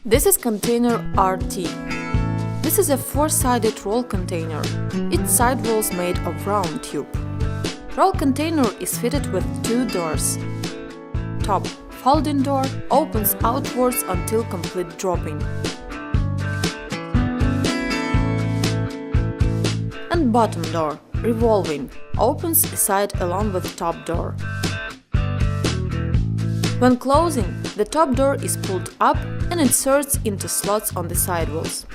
This is container RT. This is a four-sided roll container. Its sidewalls made of round tube. Roll container is fitted with two doors. Top folding door opens outwards until complete dropping. And bottom door, revolving, opens side along with top door. When closing, the top door is pulled up and inserts into slots on the sidewalls.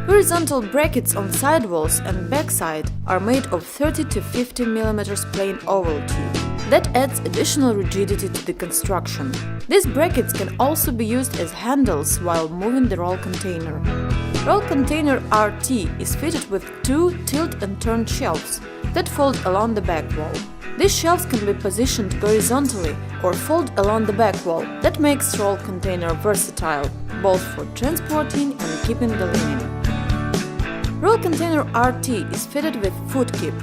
Horizontal brackets on sidewalls and backside are made of 30 to 50 mm plain oval tube. That adds additional rigidity to the construction. These brackets can also be used as handles while moving the roll container. Roll container RT is fitted with two tilt and turn shelves that fold along the back wall. These shelves can be positioned horizontally or fold along the back wall. That makes roll container versatile, both for transporting and keeping the linen. Roll container RT is fitted with foot keep.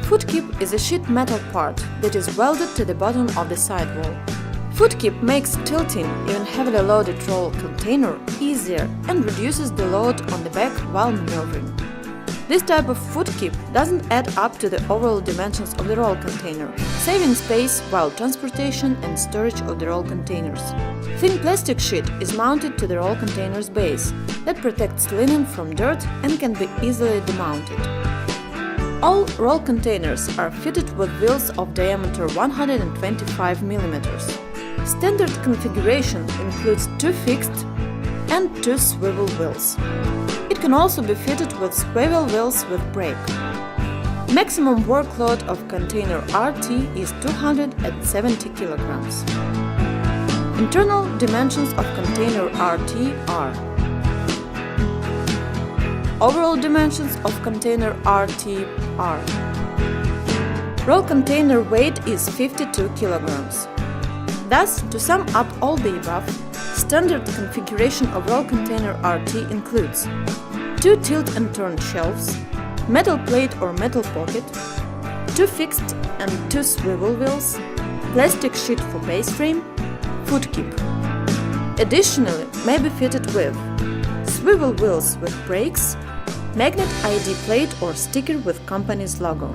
Foot keep is a sheet metal part that is welded to the bottom of the sidewall. Foot keep makes tilting even heavily loaded roll container easier and reduces the load on the back while maneuvering. This type of foot keep doesn't add up to the overall dimensions of the roll container, saving space while transportation and storage of the roll containers. Thin plastic sheet is mounted to the roll container's base that protects linen from dirt and can be easily demounted. All roll containers are fitted with wheels of diameter 125 mm. Standard configuration includes two fixed and two swivel wheels. It can also be fitted with swivel wheels with brake. Maximum workload of container RT is 270 kilograms. Internal dimensions of container RT are: overall dimensions of container RT are: roll container weight is 52 kilograms. Thus, to sum up all the above, standard configuration of roll container RT includes two tilt and turn shelves, metal plate or metal pocket, two fixed and two swivel wheels, plastic sheet for base frame, foot keep. Additionally, may be fitted with swivel wheels with brakes, magnet ID plate or sticker with company's logo.